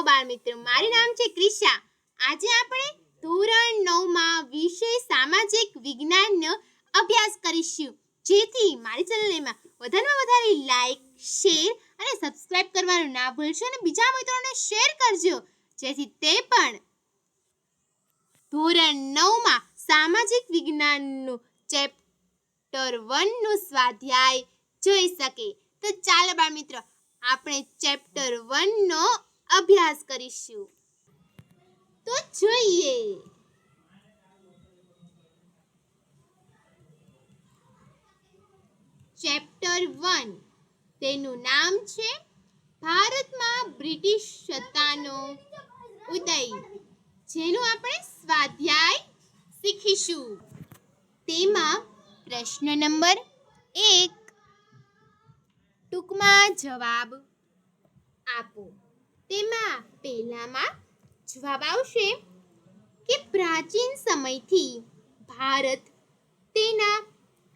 બાળ મિત્રો, મારું નામ છે ક્રિશા। આજે આપણે ધોરણ 9 માં વિષય સામાજિક વિજ્ઞાનનો અભ્યાસ કરીશું। જેથી મારી ચેનલમાં વધારેમાં વધારે લાઈક, શેર અને સબસ્ક્રાઇબ કરવાનું ના ભૂલશો અને બીજા મિત્રોને શેર કરજો, જેથી તે પણ ધોરણ 9 માં સામાજિક વિજ્ઞાનનું ચેપ્ટર 1 નું સ્વાધ્યાય જોઈ શકે। તો ચાલો બાળ મિત્રો, આપણે ચેપ્ટર 1 નો અભ્યાસ કરીશું। તો જોઈએ, ચેપ્ટર 1 તેનું નામ છે ભારતમાં બ્રિટિશ સત્તાનો ઉદય, જેનું આપણે સ્વાધ્યાય શીખીશું। તેમાં પ્રશ્ન નંબર 1, ટૂંકમાં જવાબ આપો। તેમાં પહેલામાં જવાબ આવશે કે પ્રાચીન સમયથી ભારત તેના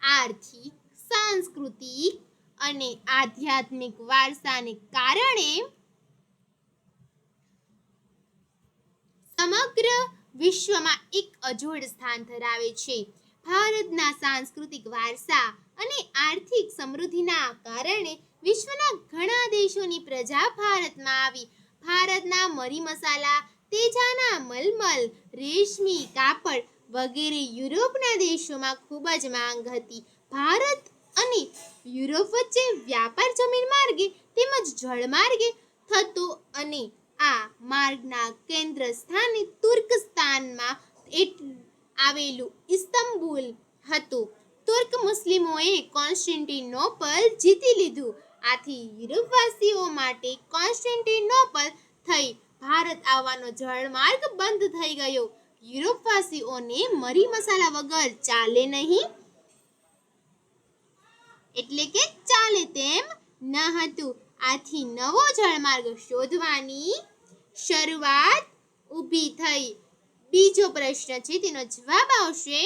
આર્થિક, સાંસ્કૃતિક અને આધ્યાત્મિક વારસાને કારણે સમગ્ર વિશ્વમાં એક અજોડ સ્થાન ધરાવે છે। ભારતના સાંસ્કૃતિક વારસા અને આર્થિક સમૃદ્ધિના કારણે વિશ્વના ઘણા દેશોની પ્રજા ભારતમાં આવી। ભારતના મરી મસાલા, તેજાના મલમલ, રેશમી કાપડ વગેરે યુરોપના દેશોમાં ખૂબ જ માંગ હતી। ભારત અને યુરોપ વચ્ચે વ્યાપાર જમીન માર્ગે તેમજ જળ માર્ગે થતો અને આ માર્ગના કેન્દ્ર સ્થાને તુર્કસ્તાનમાં આવેલું ઇસ્તંબુલ હતું। તુર્ક મુસ્લિમોએ કોન્સ્ટેન્ટિનોપલ જીતી લીધું। આથી યુરોપવાસીઓ માટે કોન્સ્ટેન્ટિનોપલ થઈ ભારત આવવાનો જળમાર્ગ બંધ થઈ ગયો। યુરોપવાસીઓને મરી મસાલા વગર ચાલે નહીં, એટલે કે ચાલે તેમ ન હતું। આથી નવો જળમાર્ગ શોધવાની શરૂઆત ઊભી થઈ। બીજો પ્રશ્ન છે, તેનો જવાબ આવશે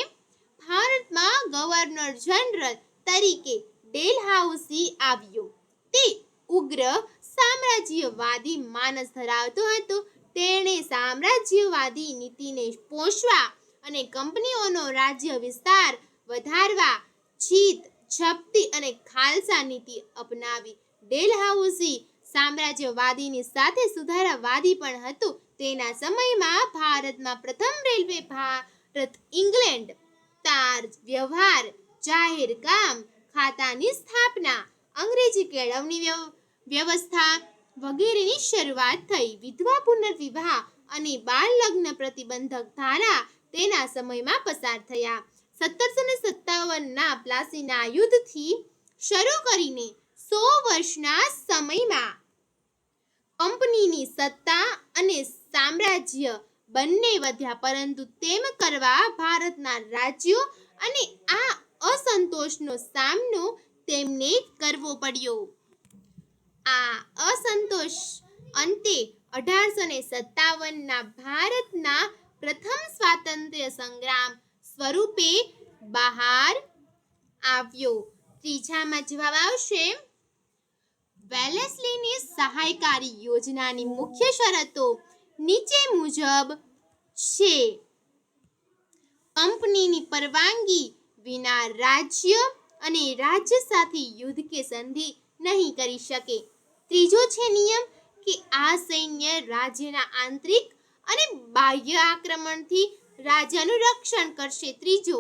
ભારતમાં ગવર્નર જનરલ તરીકે ડેલહાઉસી આવ્યો। તે ઉગ્ર સામ્રાજ્યવાદી માનસ ધરાવતો હતો। તેણે સામ્રાજ્યવાદી નીતિને પોષવા અને કંપનીઓનો રાજ્ય વિસ્તાર વધારવા જીત, જપ્તી અને ખાલસા નીતિ અપનાવી। ડેલહાઉસી સામ્રાજ્યવાદીની સાથે સુધારાવાદી પણ હતો। તેના સમયમાં ભારતમાં પ્રથમ રેલવે, ભારત ઇંગ્લેન્ડ તાર વ્યવહાર, જાહેર કામ ખાતાની સ્થાપના, અંગ્રેજી કેળવણી વ્યવસ્થા વગેરેની શરૂઆત થઈ। વિધવા પુનર્વિવાહ અને બાળ લગ્ન પ્રતિબંધક ધારા તેના સમયમાં પસાર થયા। 1757ના પ્લાસીના યુદ્ધથી શરૂ કરીને 100 વર્ષના સમયમાં કંપનીની સત્તા અને સામ્રાજ્ય બંને વધ્યા, પરંતુ તેમ કરવા ભારતના રાજ્યો અને આ અસંતોષનો સામનો તેમને કરવો પડ્યો। આ અસંતોષ અંતે 1857ના ભારતના પ્રથમ સ્વાતંત્ર્ય સંગ્રામ સ્વરૂપે બહાર આવ્યો। ત્રીજામાં જવાબ આવશે વેલેસ્લીની સહાયકારી યોજનાની મુખ્ય શરતો નીચે મુજબ છે। કંપનીની પરવાનગી વિના રાજ્ય અને રાજ્ય સાથે યુદ્ધ કે સંધિ નહીં કરી શકે। ત્રીજો છે નિયમ કે આ સૈન્ય રાજ્યના આંતરિક અને બાહ્ય આક્રમણથી રાજ્યનું રક્ષણ કરશે। ત્રીજો,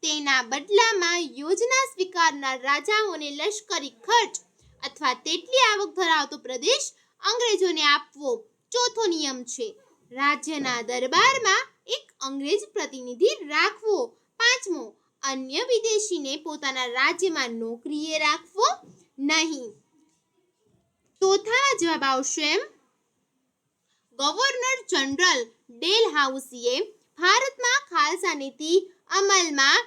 તેના બદલામાં યોજના સ્વીકારનાર રાજાઓને લશ્કરી ખર્ચ અથવા તેટલી આવક ધરાવતો પ્રદેશ અંગ્રેજોને આપવો। ચોથો નિયમ છે રાજ્યના દરબારમાં એક અંગ્રેજ પ્રતિનિધિ રાખવો। પાંચમો, અન્ય વિદેશીને પોતાના રાજ્યમાં નોકરીએ રાખવો નહીં। ચોથામાં જવાબ આવશે ગવર્નર જનરલ ડેલહાઉસીએ ભારતમાં ખાલસા નીતિ અમલમાં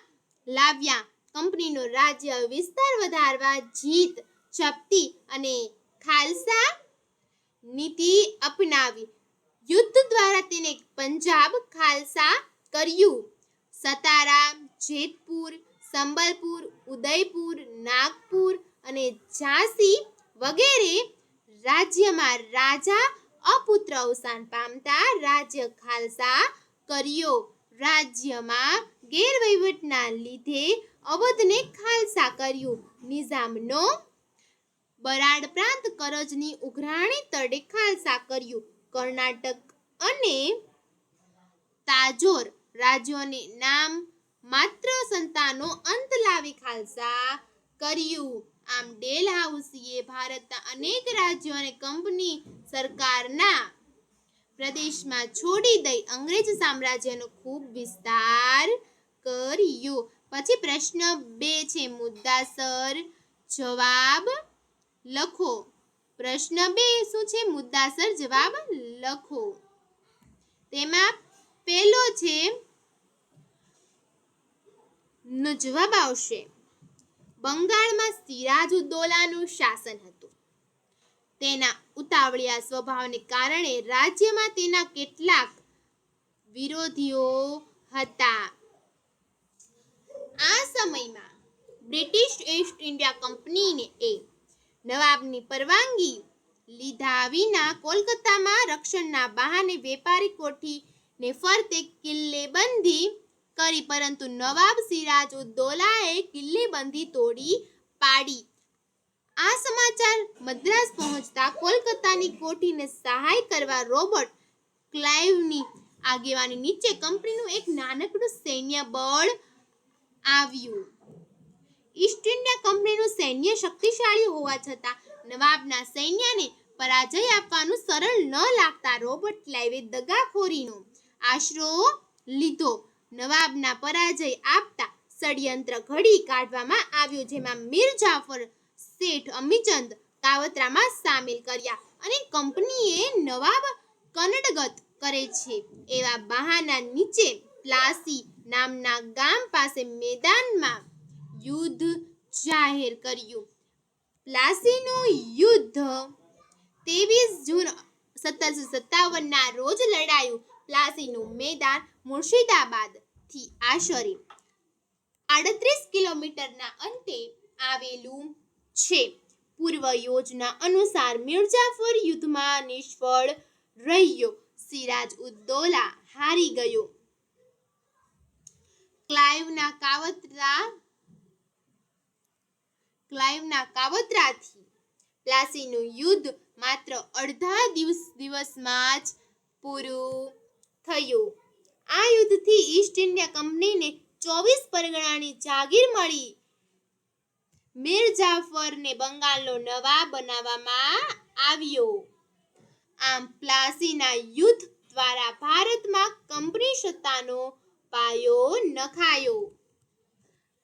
લાવ્યા। કંપનીનો રાજ્ય વિસ્તાર વધારવા જીત, જપ્તી અને ખાલસા નીતિ અપનાવી। યુદ્ધ દ્વારા તેને પંજાબ ખાલસા કર્યું। સતારા, જેતપુર, સંબલપુર, ઉદયપુર, નાગપુર અને ઝાંસી વગેરે રાજ્યમાં રાજા અપુત્ર અવસાન પામતા રાજ્ય ખાલસા કર્યો. રાજ્યમાં ગેરવહીવટના લીધે અવધને ખાલસા કર્યું. નિઝામનો બરાડ પ્રાંત કરજની ઉઘરાણી તળે ખાલસા કર્યું. કર્ણાટક અને તાજોર રાજ્યોને નામ માત્ર સંતાનો અંત લાવી ખાલસા કર્યું. આમ ડેલહાઉસીએ ભારતના અનેક રાજ્યો અને કંપની સરકારના પ્રદેશમાં છોડી દઈ અંગ્રેજ સામ્રાજ્યનો ખૂબ વિસ્તાર કર્યો. પછી પ્રશ્ન 2 છે, મુદ્દાસર જવાબ લખો. પ્રશ્ન 2 શું છે? મુદ્દાસર જવાબ લખો. તેમાં પહેલો છે નો જવાબ આવશે બંગાળમાં સિરાજુદ્દૌલાનું શાસન હતું. તેના ઉતાવળિયા સ્વભાવને કારણે રાજ્યમાં તેના કેટલાક વિરોધીઓ હતા. આ સમયમાં બ્રિટિશ ઈસ્ટ ઇન્ડિયા કંપનીને નવાબની પરવાનગી લીધા વિના કોલકાતામાં રક્ષણના બહાને વેપારી કોઠીને ફરતે કિલ્લેબંધી કરી, પરંતુ નવાબ સિરાજુદ્દૌલાએ કિલ્લેબંધી તોડી પાડી. આ સમાચાર મદ્રાસ પહોંચતા કોલકાતાની કોઠીને સહાય કરવા રોબર્ટ ક્લાઇવની આગેવાની નીચે કંપનીનું એક નાનકડું સૈન્ય બળ આવ્યું. ઈસ્ટ ઇન્ડિયા કંપનીનું સૈન્ય શક્તિશાળી હોવા છતાં નવાબના સૈન્યને પરાજય આપવાનું સરળ ન લાગતા રોબર્ટ ક્લાઇવે દગાખોરીનો આશરો લીધો. નવાબના પરાજય આપતા ષડયંત્ર ઘડી કાઢવામાં આવ્યું, જેમાં મીર જાફર શેઠ અમીચંદ કાવતરામાં સામેલ કર્યા અને કંપનીએ નવાબ કનડગત કરે છે એવા બહાના નીચે પ્લાસી નામના ગામ પાસે મેદાનમાં યુદ્ધ જાહેર કર્યું. પ્લાસીનું યુદ્ધ 23 જૂન 1757ના રોજ લડાયું. પ્લાસીનું મેદાન મુર્શિદાબાદથી આશરે 38 કિલોમીટરના અંતે આવેલું છે. પૂર્વ યોજના અનુસાર મિર્જાફર યુદ્ધમાં નિષ્ફળ રહ્યો. સિરાજઉદ્દૌલા હારી ગયો. ક્લાઇવના કાવતરાથી પ્લાસીનું યુદ્ધ માત્ર અડધા દિવસમાં જ પૂરું થયું. આ યુદ્ધથી ઈસ્ટ ઇન્ડિયા કંપનીને 24 પરગણાની જાગીર મળી. મીર જાફરને બંગાળનો નવાબ બનાવવામાં આવ્યો. આમ પ્લાસીના યુદ્ધ દ્વારા ભારતમાં કંપની સત્તાનો પાયો નખાયો.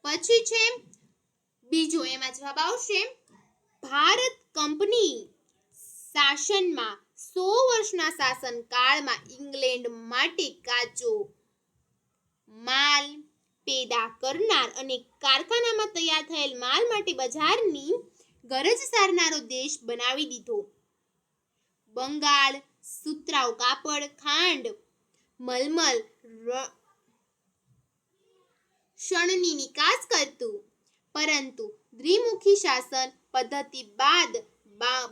પછી છે બીજો, એમાં જવાબ આવશે ભારત કંપની શાસનમાં 100 વર્ષના શાસનકાળમાં ઇંગ્લેન્ડ માટે કાચો માલ પેદા કરનાર અને કારખાનામાં તૈયાર થયેલ માલ માટે બજારની ગરજ સારનારો દેશ બનાવી દીધો. બંગાળ સુતરાઉ કાપડ, ખાંડ, મલમલ, શણની નિકાસ કરતું. પરંતુ દ્વિમુખી શાસન પદ્ધતિ બાદ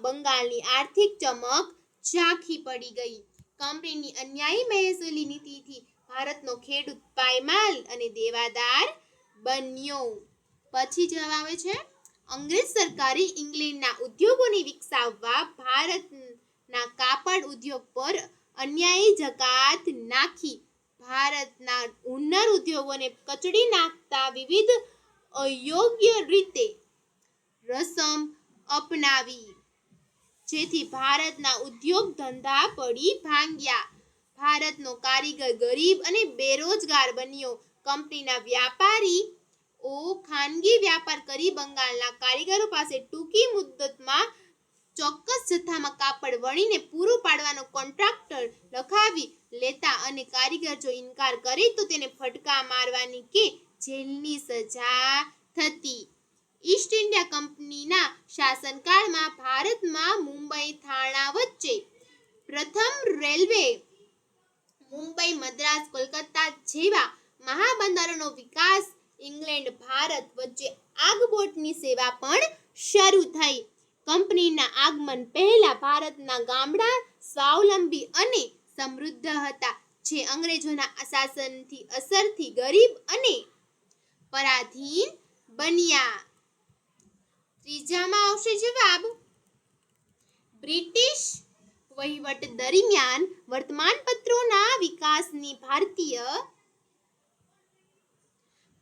બંગાળની આર્થિક ચમક ઝાંખી પડી ગઈ. કંપનીની અન્યાયી મહેસૂલી નીતિથી ભારતનો ખેડૂત પાયમાલ અને દેવાદાર બન્યો. પછી જવાબ આવે છે અંગ્રેજ સરકારે ઇંગ્લેન્ડના ઉદ્યોગોને વિકસાવવા ભારતના કાપડ ઉદ્યોગ પર અન્યાયી જકાત નાખી. ભારતના હુન્નર ઉદ્યોગોને કચડી નાખતા વિવિધ અયોગ્ય રીતે રસમ અપનાવી, જેથી ભારતના ઉદ્યોગ ધંધા પડી ભાંગ્યા. ભારતનો કારીગર ગરીબ અને બેરોજગાર બન્યો. કંપનીના વ્યાપારીઓ ખાનગી વ્યાપાર કરી બંગાળના કારીગરો પાસે ટૂંકી મુદ્દતમાં ચોક્કસ જથ્થામાં કાપડ વણીને પૂરું પાડવાનો કોન્ટ્રાક્ટ લખાવી લેતા અને કારીગર જો ઇનકાર કરે તો તેને ફટકા મારવાની કે જેલની સજા થતી. ઈસ્ટ ઇન્ડિયા કંપનીના શાસનકાળમાં ભારતમાં મુંબઈ થાણા વચ્ચે પ્રથમ રેલવે મુંબઈ, મદ્રાસ, કોલકાતા જેવા મહાબંદરોનો વિકાસ. ઇંગ્લેન્ડ ભારત વચ્ચે આગબોટની સેવા પણ શરૂ થઈ. કંપનીના આગમન પહેલા ભારતના ગામડા સ્વાવલંબી અને સમૃદ્ધ હતા, જે અંગ્રેજોના અસરથી ગરીબ અને પરાધીન બન્યા. ત્રીજામાં આવશે જવાબ. બ્રિટિશ વહીવટ દરમિયાન વર્તમાનપત્રોના વિકાસની ભારતીય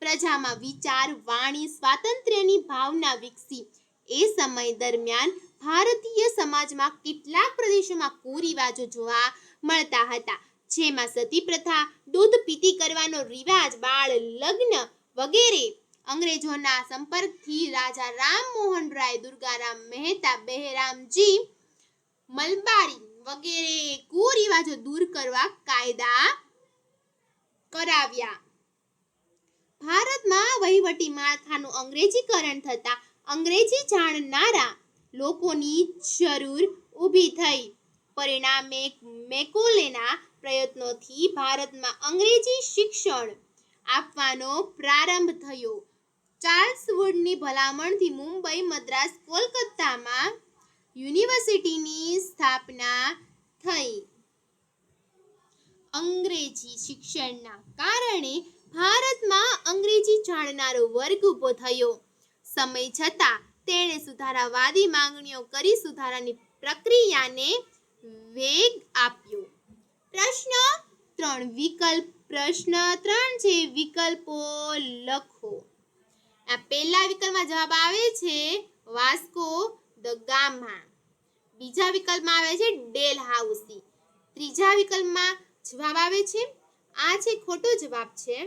પ્રજામાં વિચાર વાણી સ્વાતંત્ર્યની ભાવના વિકસી. એ સમય દરમિયાન ભારતીય સમાજમાં કેટલાક પ્રદેશોમાં કુરિવાજો જોવા મળતા હતા, જેમાં સતી પ્રથા, દૂધ પીતી કરવાનો રિવાજ, બાળ લગ્ન વગેરે. અંગ્રેજોના સંપર્કથી રાજા રામમોહન રાય, દુર્ગારામ મહેતા, બહેરામજી મલબારી વગેરે કુરિવાજો દૂર કરવા કાયદા કરાવ્યા. ભારતમાં વહીવટી માળખાનું અંગ્રેજીકરણ થતાં અંગ્રેજી જાણનારા લોકોની જરૂર ઊભી થઈ. પરિણામે મેકોલેના પ્રયત્નોથી ભારતમાં અંગ્રેજી શિક્ષણ આપવાનો પ્રારંભ થયો. ચાર્લ્સ વુડની ભલામણથી મુંબઈ, મદ્રાસ, કોલકાતામાં યુનિવર્સિટીની સ્થાપના થઈ. અંગ્રેજી શિક્ષણના કારણે ભારતમાં અંગ્રેજી જાણનારો વર્ગ ઊભો થયો. સમય જતાં તેણે સુધારાવાદી માંગણીઓ કરી સુધારાની પ્રક્રિયાને વેગ આપ્યો. પ્રશ્ન 3 વિકલ્પ. પ્રશ્ન 3 છે, વિકલ્પો લખો. આ પહેલા વિકલ્પમાં જવાબ આવે છે વાસ્કો દ ગામા. બીજા વિકલ્પમાં આવે છે ડેલહાઉસી. ત્રીજા વિકલ્પમાં જવાબ આવે છે, આ છે ખોટો જવાબ છે,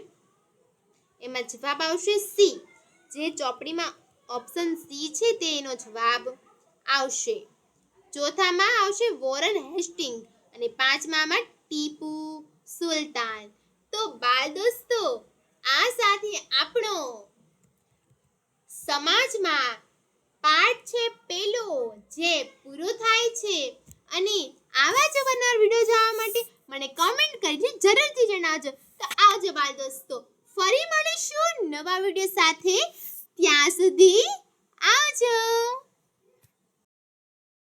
એમાં જવાબ આવશે સી. જે ચોપડીમાં ઓપ્શન સી છે તેનો જવાબ આવશે. ચોથામાં આવશે વોરન હેસ્ટિંગ અને પાંચમામાં ટીપુ સુલતાન. તો બાળ દોસ્તો, આ સાથે આપણો સમાજમાં પાઠ છે પેલો જે પૂરો થાય છે. અને આવા જ અવારનવાર વિડીયો જોવા માટે મને કમેન્ટ કરીને જરૂરથી જણાવજો. તો આવજો બાળ દોસ્તો, ફરી મળીશું નવા વિડીયો સાથે. ત્યાં સુધી આવજો.